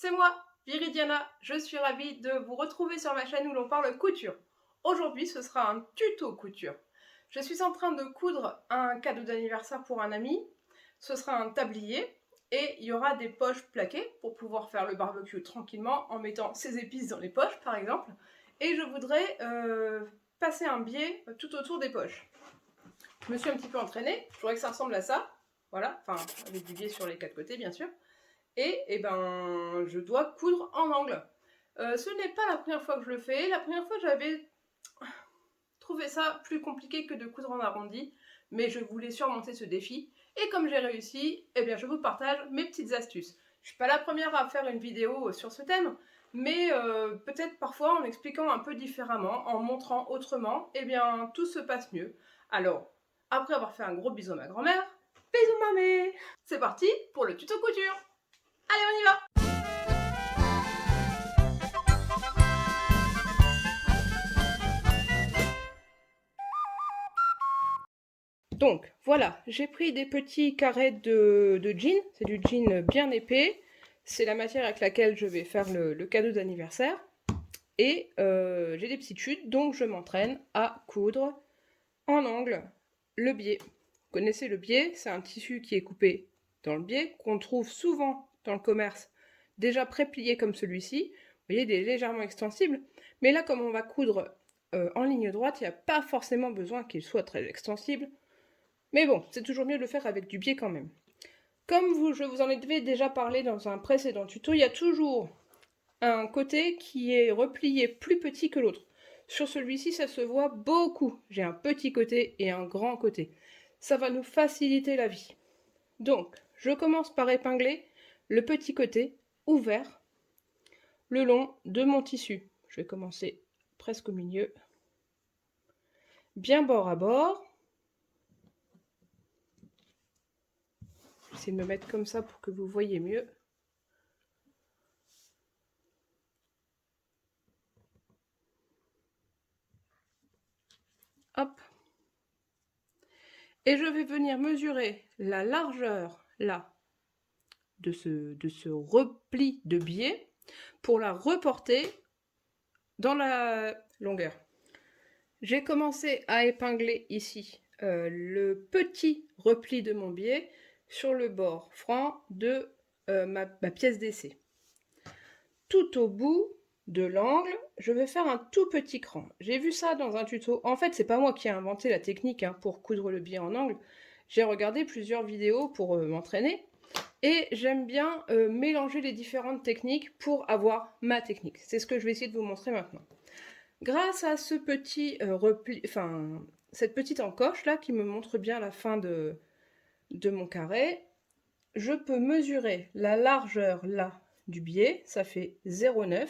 c'est moi, Viridiana. Je suis ravie de vous retrouver sur ma chaîne où l'on parle couture. Aujourd'hui, ce sera un tuto couture. Je suis en train de coudre un cadeau d'anniversaire pour un ami. Ce sera un tablier et il y aura des poches plaquées pour pouvoir faire le barbecue tranquillement en mettant ses épices dans les poches, par exemple. Et je voudrais passer un biais tout autour des poches. Je me suis un petit peu entraînée. Je voudrais que ça ressemble à ça. Voilà, enfin, avec du biais sur les quatre côtés, bien sûr. Et ben, je dois coudre en angle. Ce n'est pas la première fois que je le fais. La première fois, j'avais trouvé ça plus compliqué que de coudre en arrondi, mais je voulais surmonter ce défi. Et comme j'ai réussi, eh bien, je vous partage mes petites astuces. Je ne suis pas la première à faire une vidéo sur ce thème, mais peut-être parfois en expliquant un peu différemment, en montrant autrement, eh bien, tout se passe mieux. Alors, après avoir fait un gros bisou à ma grand-mère, bisous mamé! C'est parti pour le tuto couture! Allez, on y va! Donc, voilà, j'ai pris des petits carrés de jean. C'est du jean bien épais. C'est la matière avec laquelle je vais faire le cadeau d'anniversaire. Et j'ai des petites chutes, donc je m'entraîne à coudre en angle le biais. Vous connaissez le biais, c'est un tissu qui est coupé dans le biais, qu'on trouve souvent dans le commerce, déjà pré-plié comme celui-ci. Vous voyez, il est légèrement extensible. Mais là, comme on va coudre en ligne droite, il n'y a pas forcément besoin qu'il soit très extensible. Mais bon, c'est toujours mieux de le faire avec du biais quand même. Comme je vous en avais déjà parlé dans un précédent tuto, il y a toujours un côté qui est replié plus petit que l'autre. Sur celui-ci, ça se voit beaucoup. J'ai un petit côté et un grand côté. Ça va nous faciliter la vie. Donc, je commence par épingler le petit côté ouvert le long de mon tissu. Je vais commencer presque au milieu. Bien bord à bord. Je vais essayer de me mettre comme ça pour que vous voyez mieux. Hop. Et je vais venir mesurer la largeur, là, de ce repli de biais pour la reporter dans la longueur. J'ai commencé à épingler ici le petit repli de mon biais sur le bord franc de ma pièce d'essai. Tout au bout de l'angle, je vais faire un tout petit cran. J'ai vu ça dans un tuto. En fait, c'est pas moi qui ai inventé la technique pour coudre le biais en angle. J'ai regardé plusieurs vidéos pour m'entraîner. Et j'aime bien mélanger les différentes techniques pour avoir ma technique. C'est ce que je vais essayer de vous montrer maintenant. Grâce à ce petit repli, enfin, cette petite encoche là qui me montre bien la fin de mon carré, je peux mesurer la largeur là du biais, ça fait 0,9,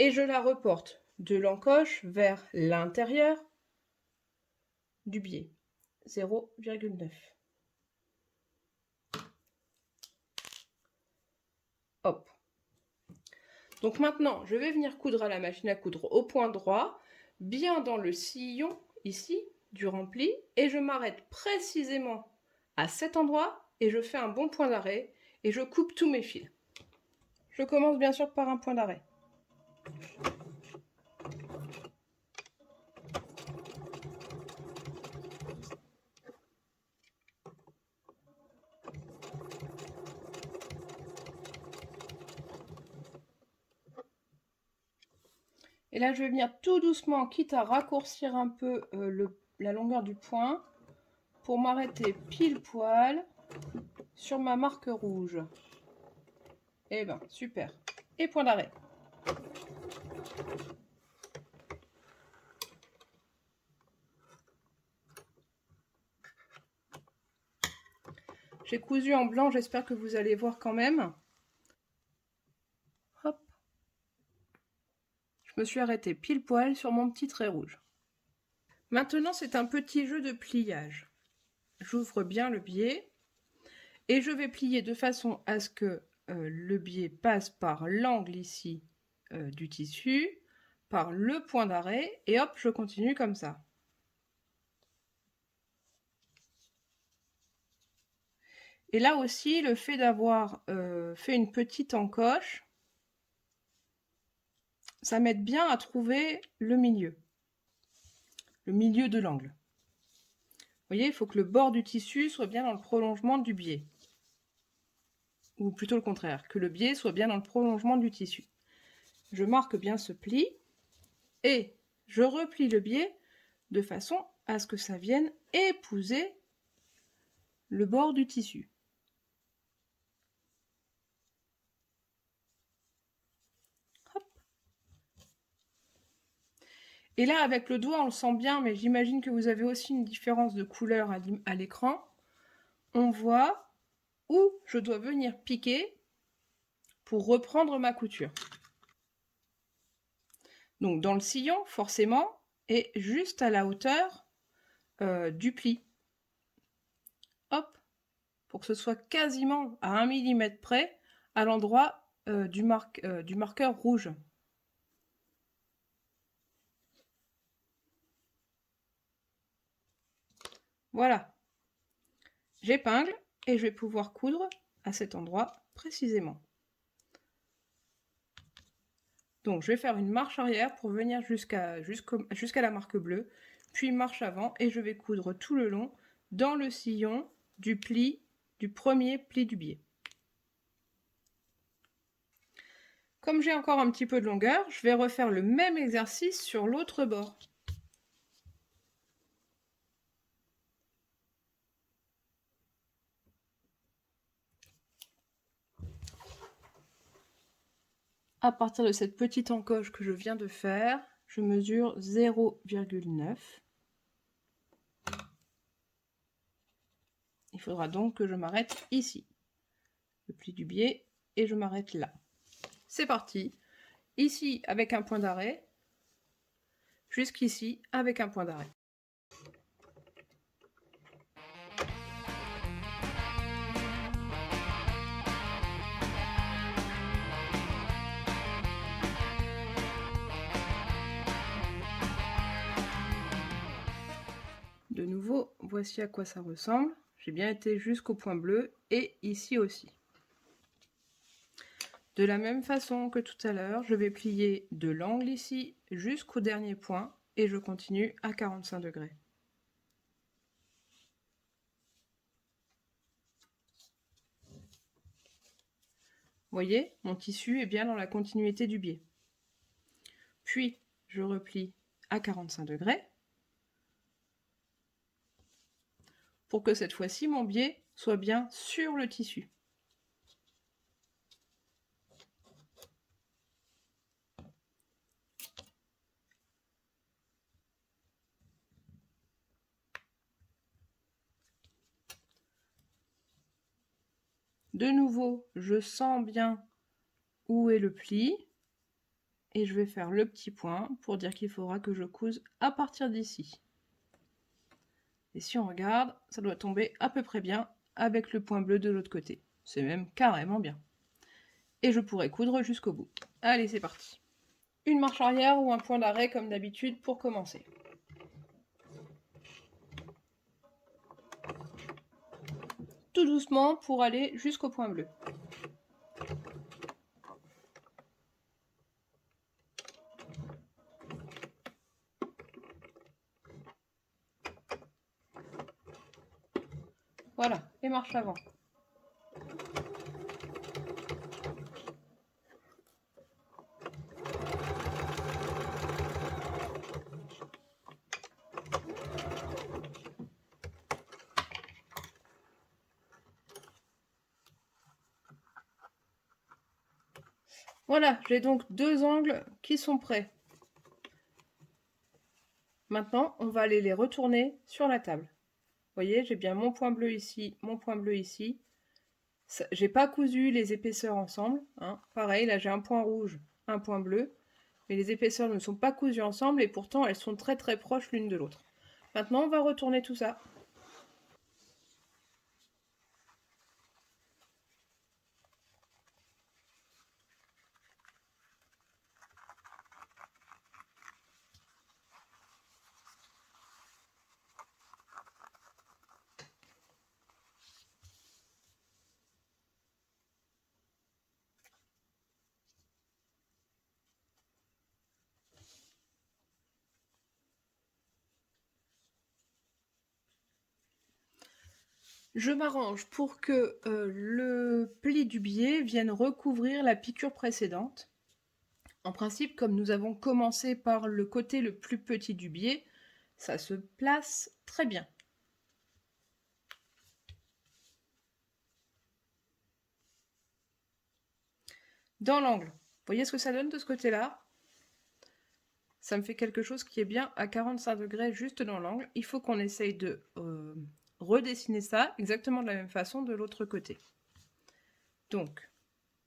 et je la reporte de l'encoche vers l'intérieur du biais, 0,9. Hop. Donc maintenant, je vais venir coudre à la machine à coudre au point droit, bien dans le sillon, ici, du rempli, et je m'arrête précisément à cet endroit, et je fais un bon point d'arrêt, et je coupe tous mes fils. Je commence bien sûr par un point d'arrêt. Et là, je vais venir tout doucement, quitte à raccourcir un peu la longueur du point, pour m'arrêter pile poil sur ma marque rouge. Et ben, super. Et point d'arrêt. J'ai cousu en blanc, j'espère que vous allez voir quand même. Hop. Je me suis arrêtée pile poil sur mon petit trait rouge. Maintenant, c'est un petit jeu de pliage. J'ouvre bien le biais et je vais plier de façon à ce que le biais passe par l'angle ici du tissu, par le point d'arrêt, et hop, je continue comme ça. Et là aussi, le fait d'avoir fait une petite encoche, ça m'aide bien à trouver le milieu de l'angle. Vous voyez, il faut que le bord du tissu soit bien dans le prolongement du biais. Ou plutôt le contraire, que le biais soit bien dans le prolongement du tissu. Je marque bien ce pli et je replie le biais de façon à ce que ça vienne épouser le bord du tissu. Hop. Et là, avec le doigt, on le sent bien, mais j'imagine que vous avez aussi une différence de couleur à l'écran. On voit où je dois venir piquer pour reprendre ma couture. Donc dans le sillon, forcément, et juste à la hauteur du pli. Hop, pour que ce soit quasiment à 1 mm près à l'endroit du marqueur rouge. Voilà. J'épingle et je vais pouvoir coudre à cet endroit précisément. Donc je vais faire une marche arrière pour venir jusqu'à la marque bleue, puis marche avant et je vais coudre tout le long dans le sillon du premier pli du biais. Comme j'ai encore un petit peu de longueur, je vais refaire le même exercice sur l'autre bord. À partir de cette petite encoche que je viens de faire, je mesure 0,9. Il faudra donc que je m'arrête ici. Le pli du biais et je m'arrête là. C'est parti. Ici avec un point d'arrêt, jusqu'ici avec un point d'arrêt. De nouveau, voici à quoi ça ressemble. J'ai bien été jusqu'au point bleu et ici aussi. De la même façon que tout à l'heure, je vais plier de l'angle ici jusqu'au dernier point et je continue à 45 degrés. Vous voyez, mon tissu est bien dans la continuité du biais. Puis, je replie à 45 degrés pour que cette fois-ci, mon biais soit bien sur le tissu. De nouveau, je sens bien où est le pli et je vais faire le petit point pour dire qu'il faudra que je couse à partir d'ici. Et si on regarde, ça doit tomber à peu près bien avec le point bleu de l'autre côté. C'est même carrément bien. Et je pourrai coudre jusqu'au bout. Allez, c'est parti. Une marche arrière ou un point d'arrêt comme d'habitude pour commencer. Tout doucement pour aller jusqu'au point bleu. Voilà, et marche avant. Voilà, j'ai donc deux angles qui sont prêts. Maintenant, on va aller les retourner sur la table. Vous voyez, j'ai bien mon point bleu ici, mon point bleu ici. J'ai pas cousu les épaisseurs ensemble. Hein. Pareil, là j'ai un point rouge, un point bleu. Mais les épaisseurs ne sont pas cousues ensemble et pourtant elles sont très très proches l'une de l'autre. Maintenant, on va retourner tout ça. Je m'arrange pour que le pli du biais vienne recouvrir la piqûre précédente. En principe, comme nous avons commencé par le côté le plus petit du biais, ça se place très bien. Dans l'angle, vous voyez ce que ça donne de ce côté-là? Ça me fait quelque chose qui est bien à 45 degrés juste dans l'angle. Il faut qu'on essaye de redessiner ça exactement de la même façon de l'autre côté. Donc,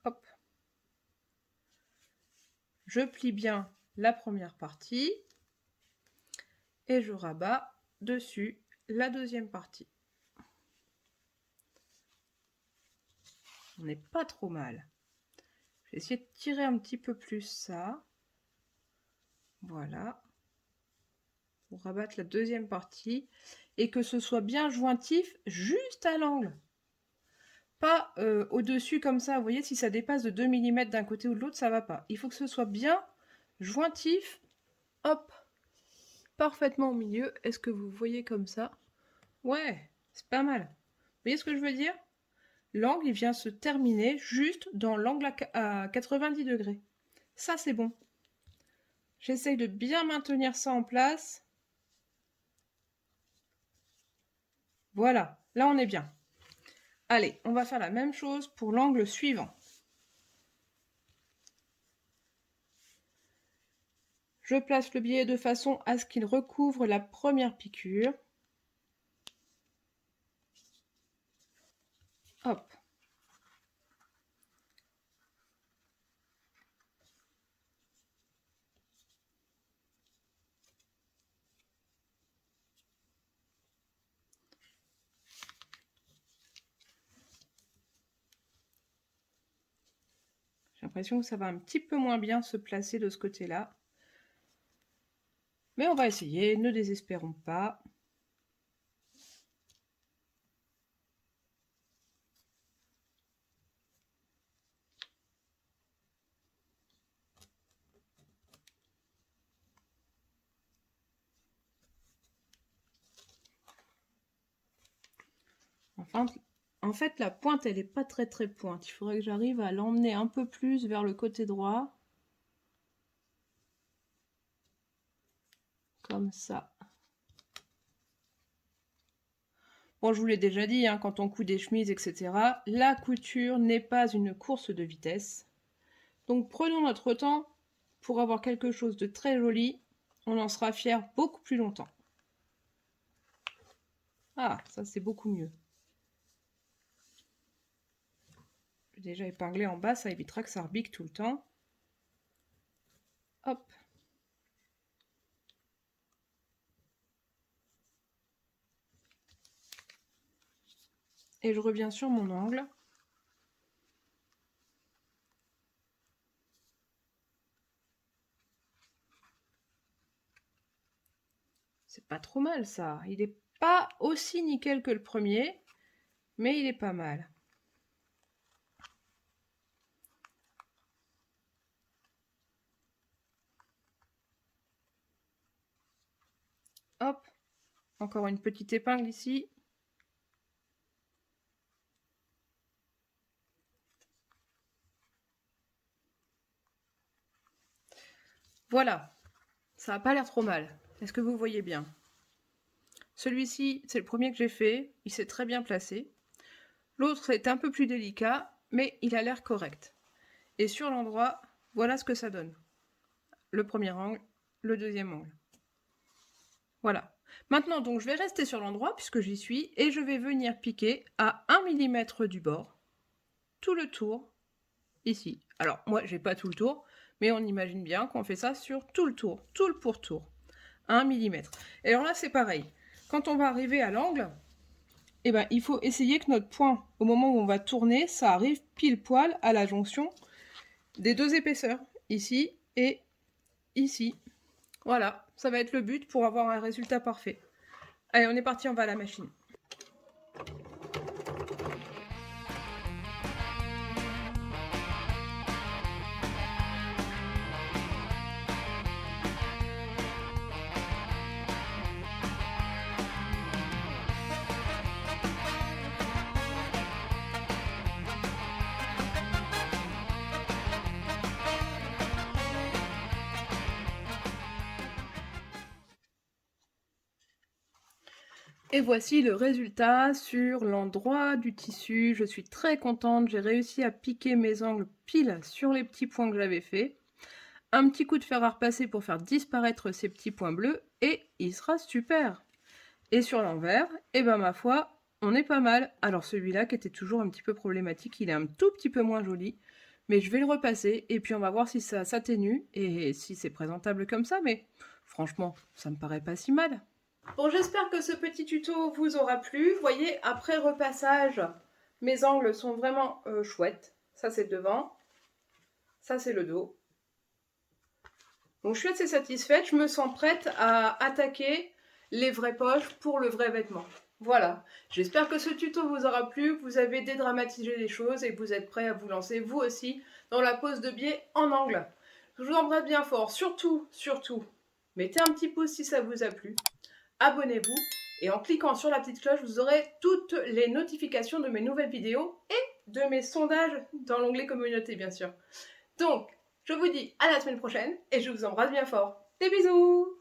hop, je plie bien la première partie et je rabats dessus la deuxième partie. On n'est pas trop mal. Je vais essayer de tirer un petit peu plus ça. Voilà. Pour rabattre la deuxième partie et que ce soit bien jointif juste à l'angle. Pas au-dessus comme ça, vous voyez, si ça dépasse de 2 mm d'un côté ou de l'autre, ça va pas. Il faut que ce soit bien jointif, hop, parfaitement au milieu. Est-ce que vous voyez comme ça? Ouais, c'est pas mal. Vous voyez ce que je veux dire? L'angle, il vient se terminer juste dans l'angle à 90 degrés. Ça, c'est bon. J'essaye de bien maintenir ça en place. Voilà, là on est bien. Allez, on va faire la même chose pour l'angle suivant. Je place le biais de façon à ce qu'il recouvre la première piqûre. Hop. J'ai l'impression que ça va un petit peu moins bien se placer de ce côté-là. Mais on va essayer, ne désespérons pas. Enfin, en fait, la pointe, elle n'est pas très pointe. Il faudrait que j'arrive à l'emmener un peu plus vers le côté droit. Comme ça. Bon, je vous l'ai déjà dit, hein, quand on coud des chemises, etc., la couture n'est pas une course de vitesse. Donc prenons notre temps pour avoir quelque chose de très joli. On en sera fier beaucoup plus longtemps. Ah, ça c'est beaucoup mieux. Je vais déjà épingler en bas, ça évitera que ça rebique tout le temps. Hop. Et je reviens sur mon angle. C'est pas trop mal ça. Il n'est pas aussi nickel que le premier, mais il est pas mal. Hop. Encore une petite épingle ici. Voilà. Ça n'a pas l'air trop mal. Est-ce que vous voyez bien? Celui-ci, c'est le premier que j'ai fait. Il s'est très bien placé. L'autre, c'est un peu plus délicat, mais il a l'air correct. Et sur l'endroit, voilà ce que ça donne. Le premier angle, le deuxième angle. Voilà. Maintenant, donc, je vais rester sur l'endroit puisque j'y suis et je vais venir piquer à 1 mm du bord tout le tour ici. Alors, moi, j'ai pas tout le tour, mais on imagine bien qu'on fait ça sur tout le tour, tout le pourtour. 1 mm. Et alors là, c'est pareil. Quand on va arriver à l'angle, eh ben, il faut essayer que notre point, au moment où on va tourner, ça arrive pile poil à la jonction des deux épaisseurs, ici et ici. Voilà, ça va être le but pour avoir un résultat parfait. Allez, on est parti, on va à la machine. Et voici le résultat sur l'endroit du tissu. Je suis très contente, j'ai réussi à piquer mes angles pile sur les petits points que j'avais fait. Un petit coup de fer à repasser pour faire disparaître ces petits points bleus et il sera super. Et sur l'envers, eh ben ma foi, on est pas mal. Alors celui-là qui était toujours un petit peu problématique, il est un tout petit peu moins joli. Mais je vais le repasser et puis on va voir si ça s'atténue et si c'est présentable comme ça. Mais franchement, ça me paraît pas si mal. Bon, j'espère que ce petit tuto vous aura plu. Vous voyez, après repassage, mes angles sont vraiment chouettes. Ça, c'est devant. Ça, c'est le dos. Donc, je suis assez satisfaite. Je me sens prête à attaquer les vraies poches pour le vrai vêtement. Voilà. J'espère que ce tuto vous aura plu, que vous avez dédramatisé les choses et que vous êtes prêts à vous lancer, vous aussi, dans la pose de biais en angle. Je vous embrasse bien fort. Surtout, mettez un petit pouce si ça vous a plu. Abonnez-vous et en cliquant sur la petite cloche, vous aurez toutes les notifications de mes nouvelles vidéos et de mes sondages dans l'onglet communauté, bien sûr. Donc, je vous dis à la semaine prochaine et je vous embrasse bien fort. Des bisous!